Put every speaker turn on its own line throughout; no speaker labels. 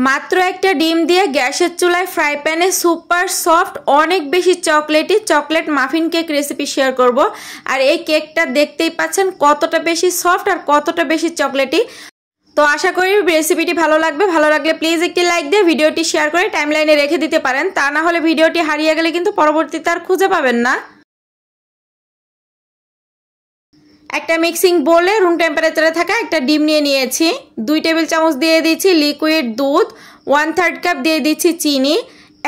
মাত্র একটা ডিম দিয়ে গ্যাসের চুলায় ফ্রাই প্যানে সুপার সফট অনেক বেশি chocolatey chocolate muffin cake recipe share করব। আর এই কেকটা দেখতেই পাচ্ছেন কতটা বেশি সফট আর কতটা বেশি চকলেটি। তো আশা করি রেসিপিটি ভালো লাগবে। ভালো লাগলে প্লিজ একটি লাইক দিয়ে ভিডিওটি শেয়ার করে টাইমলাইনে রেখে দিতে পারেন, তা না হলে ভিডিওটি হারিয়ে গেলে কিন্তু পরবর্তীতে আর খুঁজে পাবেন না। একটা মিক্সিং বোলে রুম টেম্পারেচারে থাকা একটা ডিম নিয়ে নিয়েছি। 2 টেবিল চামচ দিয়ে দিচ্ছি লিকুইড দুধ, 1/3 কাপ দিয়ে দিচ্ছি চিনি,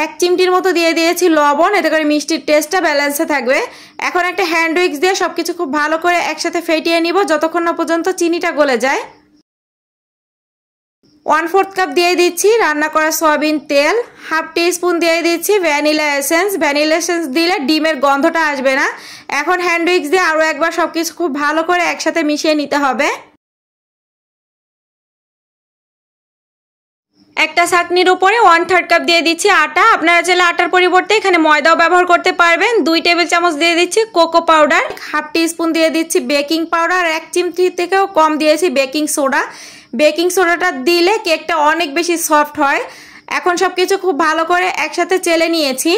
1 চিমটির মতো দিয়ে দিয়েছি লবণ, এতে করে মিষ্টির টেস্টটা ব্যালেন্সে থাকবে। এখন একটা হ্যান্ড উইক্স দিয়ে সবকিছু খুব ভালো করে একসাথে ফেটিয়ে নিব যতক্ষণ না পর্যন্ত চিনিটা গলে যায়। 1/4 কাপ দিয়ে দিচ্ছি রান্না করা সয়াবিন তেল, 1/2 টিস্পুন দিয়ে দিচ্ছি ভ্যানিলা এসেন্স। ভ্যানিলা এসেন্স দিলে ডিমের গন্ধটা আসবে না। এখন হ্যান্ড উইক্স দিয়ে আরও একবার সবকিছু খুব ভালো করে একসাথে মিশিয়ে নিতে হবে। একটা ছাঁকনির উপরে 1/3 কাপ দিয়ে দিচ্ছি আটা। আপনারা চাইলে আটার পরিবর্তে এখানে ময়দাও ব্যবহার করতে পারবেন। 2 টেবিল চামচ দিয়ে দিচ্ছি কোকো পাউডার, 1/2 টিস্পুন দিয়ে দিচ্ছি বেকিং পাউডার, 1 চিমটি থেকেও কম দিয়েছি বেকিং সোডা। বেকিং সোডাটা দিলে কেকটা অনেক বেশি সফট হয়। এখন সবকিছু খুব ভালো করে একসাথে চেলে নিয়েছি।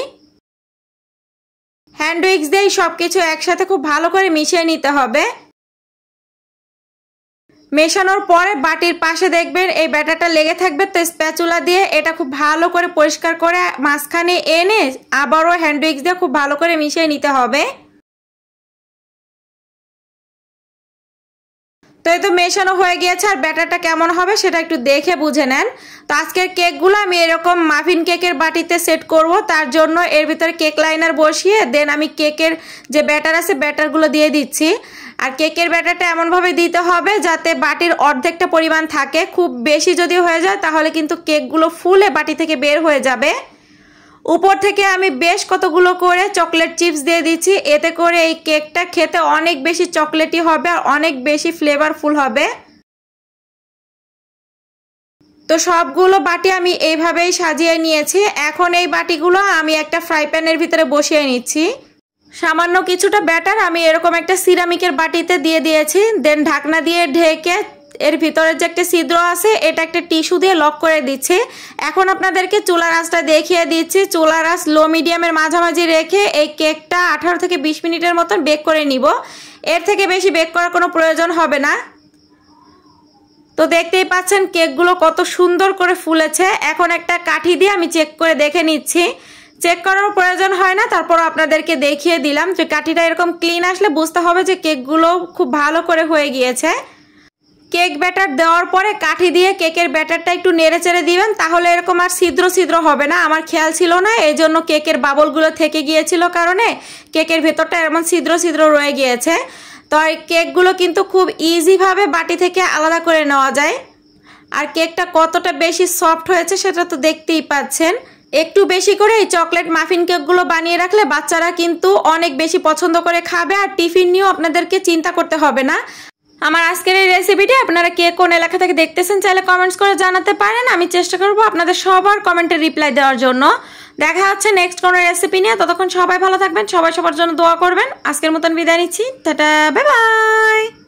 হ্যান্ড উইক্স দিয়ে সবকিছু একসাথে খুব ভালো করে মিশিয়ে নিতে হবে। মেশানোর পরে বাটির পাশে দেখবেন এই ব্যাটারটা লেগে থাকবে, তো স্প্যাচুলা দিয়ে এটা খুব ভালো করে পরিষ্কার করে মাঝখানে এনে আবারও হ্যান্ড উইক্স দিয়ে খুব ভালো করে মিশিয়ে নিতে হবে। তো এই তো মেশানো হয়ে গিয়েছে। আর ব্যাটারটা কেমন হবে সেটা একটু দেখে বুঝে নেন। তো আজকের কেকগুলো আমি এরকম মাফিন কেকের বাটিতে সেট করব। তার জন্য এর ভিতরে কেক লাইনার বসিয়ে দেন আমি কেকের যে ব্যাটার আছে ব্যাটারগুলো দিয়ে দিচ্ছি। আর কেকের ব্যাটারটা এমনভাবে দিতে হবে যাতে বাটির অর্ধেকটা পরিমাণ থাকে। খুব বেশি যদি হয়ে যায় তাহলে কিন্তু কেকগুলো ফুলে বাটি থেকে বের হয়ে যাবে। উপর থেকে আমি বেশ কতগুলো করে চকলেট চিপস দিয়ে দিচ্ছি, এতে করে এই কেকটা খেতে অনেক বেশি চকলেটি হবে আর অনেক বেশি ফ্লেভারফুল হবে। তো সবগুলো বাটি আমি এইভাবেই সাজিয়ে নিয়েছি। এখন এই বাটিগুলো আমি একটা ফ্রাই প্যানের ভিতরে বসিয়ে নিচ্ছি। সামান্য কিছুটা ব্যাটার আমি এরকম একটা সিরামিকের বাটিতে দিয়ে দিয়েছি। দেন ঢাকনা দিয়ে ঢেকে এর ভিতরে যে একটা ছিদ্র আছে এটা একটা টিস্যু দিয়ে লক করে দিচ্ছি। এখন আপনাদেরকে চুলার আঁচটা দেখিয়ে দিচ্ছি। চুলার আঁচ লো মিডিয়ামের মাঝামাঝি রেখে এই কেকটা 18 থেকে 20 মিনিটের মতন বেক করে নিব। এর থেকে বেশি বেক করার কোনো প্রয়োজন হবে না। তো দেখতেই পাচ্ছেন কেকগুলো কত সুন্দর করে ফুলেছে। এখন একটা কাঠি দিয়ে আমি চেক করে দেখে নিচ্ছি। চেক করার প্রয়োজন হয় না, তারপর আপনাদেরকে দেখিয়ে দিলাম যে কাঠিটা এরকম ক্লিন আসলে বুঝতে হবে যে কেকগুলো খুব ভালো করে হয়ে গিয়েছে। কেক ব্যাটার দেওয়ার পরে কাঠি দিয়ে কেকের ব্যাটারটা একটু নেড়ে চেড়ে দিবেন, তাহলে এরকম আর ছিদ্র ছিদ্র হবে না। আমার খেয়াল ছিল না, এই জন্য কেকের বাবলগুলো থেকে গিয়েছিল কারণে কেকের ভেতরটা এমন ছিদ্র ছিদ্র রয়ে গিয়েছে। তো এই কেকগুলো কিন্তু খুব ইজিভাবে বাটি থেকে আলাদা করে নেওয়া যায়। আর কেকটা কতটা বেশি সফট হয়েছে সেটা তো দেখতেই পাচ্ছেন। একটু বেশি করে এই চকলেট মাফিন কেকগুলো বানিয়ে রাখলে বাচ্চারা কিন্তু অনেক বেশি পছন্দ করে খাবে, আর টিফিন নিয়েও আপনাদেরকে চিন্তা করতে হবে না। আমার আজকের এই রেসিপিটি আপনারা কে কোন এলাকা থেকে দেখতেছেন চাইলে কমেন্টস করে জানাতে পারেন। আমি চেষ্টা করব আপনাদের সবার কমেন্টের রিপ্লাই দেওয়ার জন্য। দেখা হচ্ছে নেক্সট কোনো রেসিপি নিয়ে। ততক্ষণ সবাই ভালো থাকবেন, সবাই সবার জন্য দোয়া করবেন। আজকের মতন বিদায় নিচ্ছি। Tata, bye bye.